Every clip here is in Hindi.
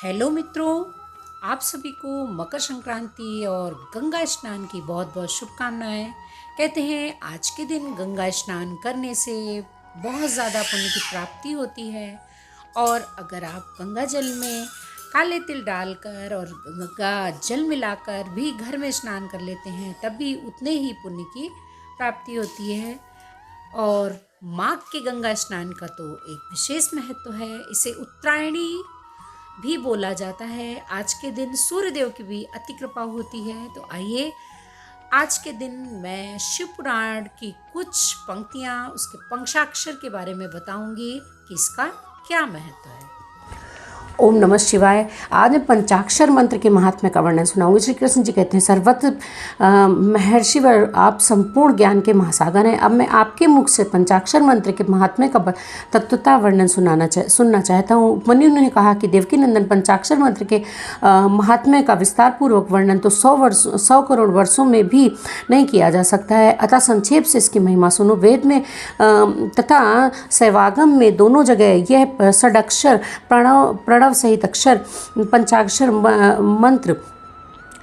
हेलो मित्रों, आप सभी को मकर संक्रांति और गंगा स्नान की बहुत बहुत शुभकामनाएं। कहते हैं आज के दिन गंगा स्नान करने से बहुत ज़्यादा पुण्य की प्राप्ति होती है और अगर आप गंगा जल में काले तिल डालकर और गंगा जल मिलाकर भी घर में स्नान कर लेते हैं तब भी उतने ही पुण्य की प्राप्ति होती है। और माघ के गंगा स्नान का तो एक विशेष महत्व है। इसे उत्तरायणी भी बोला जाता है। आज के दिन सूर्यदेव की भी अति कृपा होती है। तो आइए आज के दिन मैं शिव पुराण की कुछ पंक्तियाँ उसके पंचाक्षर के बारे में बताऊंगी कि इसका क्या महत्व है। ओम नमः शिवाय। आज मैं पंचाक्षर मंत्र के महात्म्य का वर्णन सुनाऊंगी। श्री कृष्ण जी कहते हैं, सर्वत्र महर्षि वर आप संपूर्ण ज्ञान के महासागर हैं। अब मैं आपके मुख से पंचाक्षर मंत्र के महात्म्य का तत्वता वर्णन सुनना चाहता हूँ। उपमन्यु ने कहा कि देवकी नंदन पंचाक्षर मंत्र के महात्म्य का विस्तार पूर्वक वर्णन तो 100 करोड़ वर्षों में भी नहीं किया जा सकता है। अतः संक्षेप से इसकी महिमा सुनो। वेद में तथा शैवागम में दोनों जगह यह षडक्षर प्रणव सहित अक्षर पंचाक्षर मंत्र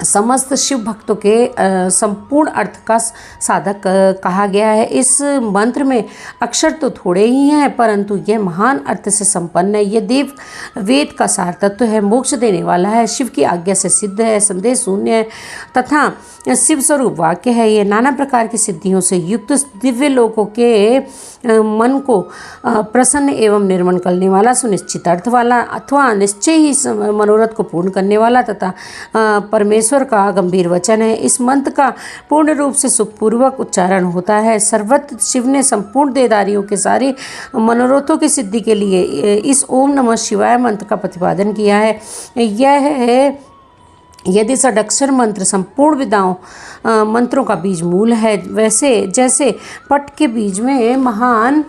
समस्त शिव भक्तों के संपूर्ण अर्थ का साधक कहा गया है। इस मंत्र में अक्षर तो थोड़े ही हैं परंतु यह महान अर्थ से संपन्न है। यह देव वेद का सार तत्व है, मोक्ष देने वाला है, शिव की आज्ञा से सिद्ध है, संदेह शून्य है तथा शिव स्वरूप वाक्य है। यह नाना प्रकार की सिद्धियों से युक्त दिव्य लोकों के मन को प्रसन्न एवं निर्मल करने वाला, सुनिश्चित अर्थ वाला अथवा निश्चय ही मनोरथ को पूर्ण करने वाला तथा परमेश्वर का गंभीर वचन है। इस मंत्र का पूर्ण रूप से सुखपूर्वक उच्चारण होता है। सर्वत्र शिव ने संपूर्ण देहधारियों के सारे मनोरथों की सिद्धि के लिए इस ओम नमः शिवाय मंत्र का प्रतिपादन किया है। यह है यदि षडक्षर मंत्र संपूर्ण विद्याओं मंत्रों का बीज मूल है, वैसे जैसे पट के बीज में महान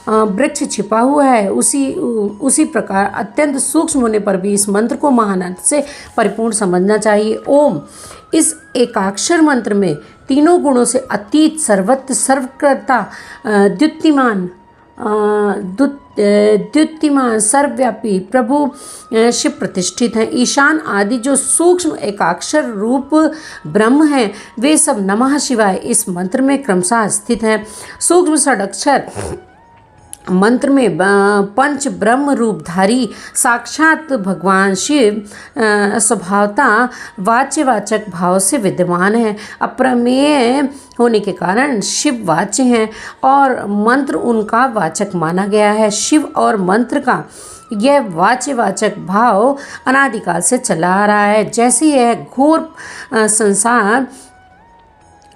वृक्ष छिपा हुआ है, उसी प्रकार अत्यंत सूक्ष्म होने पर भी इस मंत्र को महान अर्थ से परिपूर्ण समझना चाहिए। ओम इस एकाक्षर मंत्र में तीनों गुणों से अतीत, सर्वत्र, सर्वकर्ता, द्युतिमान सर्वव्यापी प्रभु शिव प्रतिष्ठित हैं। ईशान आदि जो सूक्ष्म एकाक्षर रूप ब्रह्म हैं वे सब नमः शिवाय इस मंत्र में क्रमशः स्थित हैं। सूक्ष्म षडक्षर मंत्र में पंच ब्रह्म रूपधारी साक्षात भगवान शिव स्वभावता वाच्यवाचक भाव से विद्यमान है। अप्रमेय होने के कारण शिव वाच्य हैं और मंत्र उनका वाचक माना गया है। शिव और मंत्र का यह वाच्यवाचक भाव अनादिकाल से चला आ रहा है। जैसे यह घोर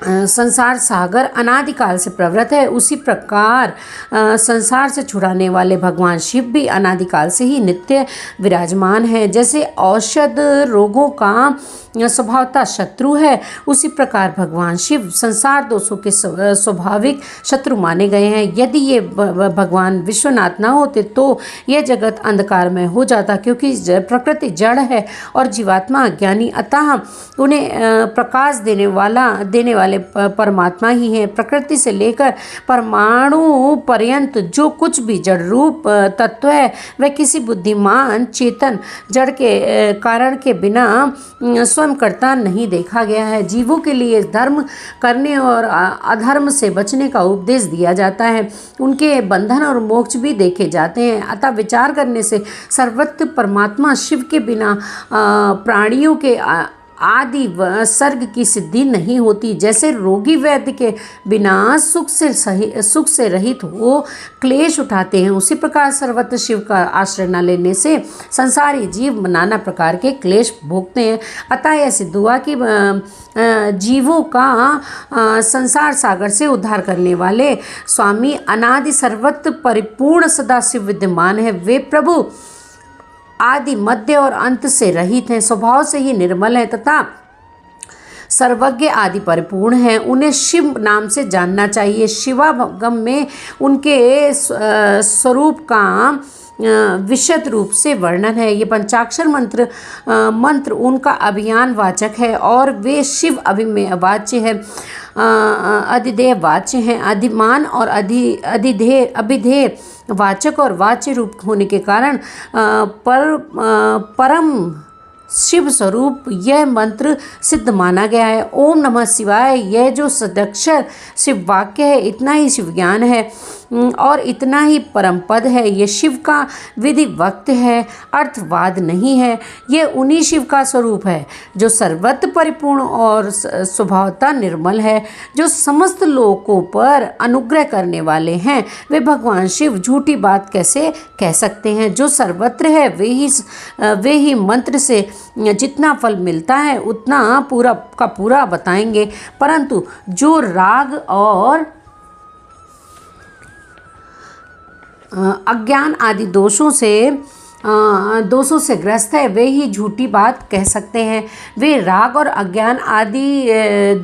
संसार सागर अनादिकाल से प्रवृत्त है, उसी प्रकार संसार से छुड़ाने वाले भगवान शिव भी अनादिकाल से ही नित्य विराजमान है। जैसे औषध रोगों का स्वभावता शत्रु है, उसी प्रकार भगवान शिव संसार दोषों के स्वाभाविक शत्रु माने गए हैं। यदि ये भगवान विश्वनाथ न होते तो यह जगत अंधकार में हो जाता, क्योंकि प्रकृति जड़ है और जीवात्मा अज्ञानी, अतः उन्हें प्रकाश देने वाले परमात्मा ही हैं। प्रकृति से लेकर परमाणु पर्यंत जो कुछ भी जड़ रूप तत्व है वह किसी बुद्धिमान चेतन जड़ के कारण के बिना स्वयं करता नहीं देखा गया है। जीवों के लिए धर्म करने और अधर्म से बचने का उपदेश दिया जाता है, उनके बंधन और मोक्ष भी देखे जाते हैं। अतः विचार करने से सर्वत्र परमात्मा शिव के बिना प्राणियों के आदि सर्ग की सिद्धि नहीं होती। जैसे रोगी वैद्य के बिना सुख से रहित हो क्लेश उठाते हैं, उसी प्रकार सर्वत्र शिव का आश्रय न लेने से संसारी जीव नाना प्रकार के क्लेश भोगते हैं। अतः यह सिद्ध हुआ कि जीवों का संसार सागर से उद्धार करने वाले स्वामी अनादि सर्वत्र परिपूर्ण सदा शिव विद्यमान है। वे प्रभु आदि मध्य और अंत से रहित हैं, स्वभाव से ही निर्मल है तथा सर्वज्ञ आदि परिपूर्ण हैं, उन्हें शिव नाम से जानना चाहिए। शिवागम में उनके स्वरूप का विशद रूप से वर्णन है। ये पंचाक्षर मंत्र उनका अभियान वाचक है और वे शिव अभिवाच्य है, अधिदेय वाच्य हैं। अधिमान और अधिधेय अभिधेय वाचक और वाच्य रूप होने के कारण परम शिव स्वरूप यह मंत्र सिद्ध माना गया है। ओम नमः शिवाय यह जो सदक्षर शिव वाक्य है, इतना ही शिव ज्ञान है और इतना ही परम पद है। ये शिव का विधि वक्त है, अर्थवाद नहीं है। ये उन्हीं शिव का स्वरूप है जो सर्वत्र परिपूर्ण और स्वभावतः निर्मल है, जो समस्त लोकों पर अनुग्रह करने वाले हैं। वे भगवान शिव झूठी बात कैसे कह सकते हैं? जो सर्वत्र है वे ही मंत्र से जितना फल मिलता है उतना पूरा का पूरा बताएंगे, परंतु जो राग और अज्ञान आदि दोषों से ग्रस्त है, वे ही झूठी बात कह सकते हैं। वे राग और अज्ञान आदि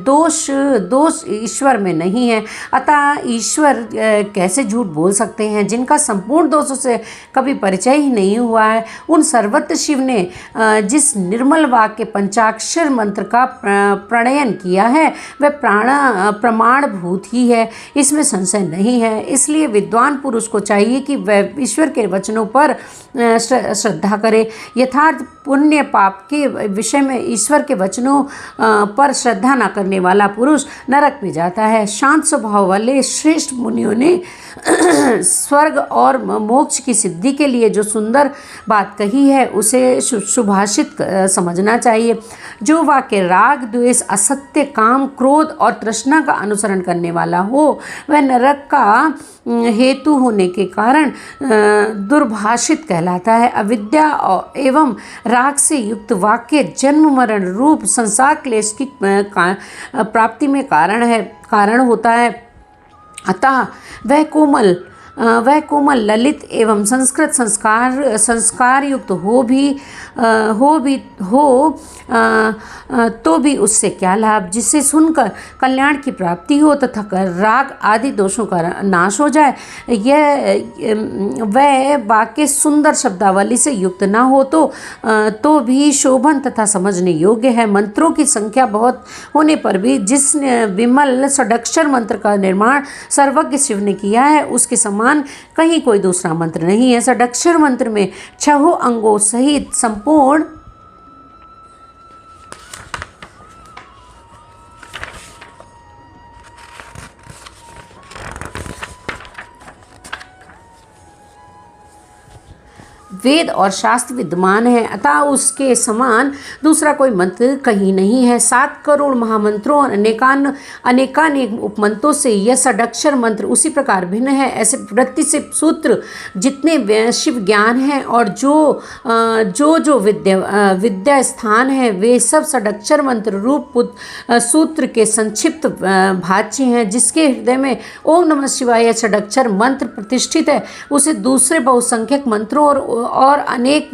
दोष ईश्वर में नहीं है, अतः ईश्वर कैसे झूठ बोल सकते हैं? जिनका संपूर्ण दोषों से कभी परिचय ही नहीं हुआ है, उन सर्वत्र शिव ने जिस निर्मल वाक्य पंचाक्षर मंत्र का प्रणयन किया है वह प्रमाणभूत ही है, इसमें संशय नहीं है। इसलिए विद्वान पुरुष को चाहिए कि वह ईश्वर के वचनों पर श्रद्धा करे। यथार्थ पुण्य पाप के विषय में ईश्वर के वचनों पर श्रद्धा न करने वाला पुरुष नरक में जाता है। शांत स्वभाव वाले श्रेष्ठ मुनियों ने स्वर्ग और मोक्ष की सिद्धि के लिए जो सुंदर बात कही है उसे सुभाषित समझना चाहिए। जो वाक्य राग द्वेष असत्य काम क्रोध और तृष्णा का अनुसरण करने वाला हो वह नरक का हेतु होने के कारण दुर्भाषित कहलाता है। अविद्या एवं राग से युक्त वाक्य जन्म मरण रूप संसार क्लेश की प्राप्ति में कारण होता है। अतः वह कोमल ललित एवं संस्कृत संस्कार युक्त तो भी उससे क्या लाभ, जिससे सुनकर कल्याण की प्राप्ति हो तथा राग आदि दोषों का नाश हो जाए। वह वाक्य सुंदर शब्दावली से युक्त न हो तो भी शोभन तथा समझने योग्य है। मंत्रों की संख्या बहुत होने पर भी जिस विमल षडक्षर मंत्र का निर्माण सर्वज्ञ शिव ने किया है उसके समान कहीं कोई दूसरा मंत्र नहीं है। षडक्षर मंत्र में 6 अंगों सहित संपूर्ण वेद और शास्त्र विद्यमान है, अतः उसके समान दूसरा कोई मंत्र कहीं नहीं है। 7 करोड़ महामंत्रों और अनेकानेक उपमंत्रों से यह षडक्षर मंत्र उसी प्रकार भिन्न है। ऐसे वृत्ति से सूत्र जितने शिव ज्ञान है और जो विद्या स्थान है वे सब षडक्षर मंत्र रूप सूत्र के संक्षिप्त भाष्य हैं। जिसके हृदय में ओम नमः शिवाय षडक्षर मंत्र प्रतिष्ठित है उसे दूसरे बहुसंख्यक मंत्रों और अनेक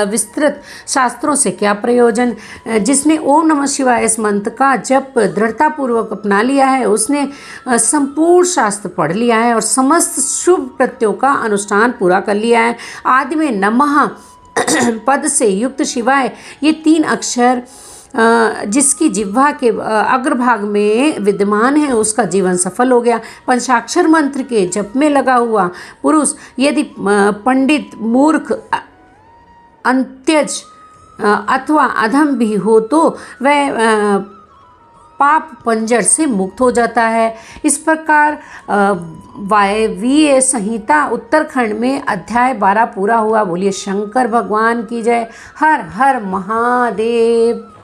विस्तृत शास्त्रों से क्या प्रयोजन। जिसने ओम नमः शिवाय इस मंत्र का जप दृढ़तापूर्वक अपना लिया है उसने संपूर्ण शास्त्र पढ़ लिया है और समस्त शुभ कृत्यों का अनुष्ठान पूरा कर लिया है। आदि में नमः पद से युक्त शिवाय ये 3 अक्षर जिसकी जिह्वा के अग्रभाग में विद्यमान है उसका जीवन सफल हो गया। पंचाक्षर मंत्र के जप में लगा हुआ पुरुष यदि पंडित मूर्ख अंत्यज अथवा अधम भी हो तो वह पाप पंजर से मुक्त हो जाता है। इस प्रकार वायवीय संहिता उत्तरखंड में अध्याय 12 पूरा हुआ। बोलिए शंकर भगवान की जय। हर हर महादेव।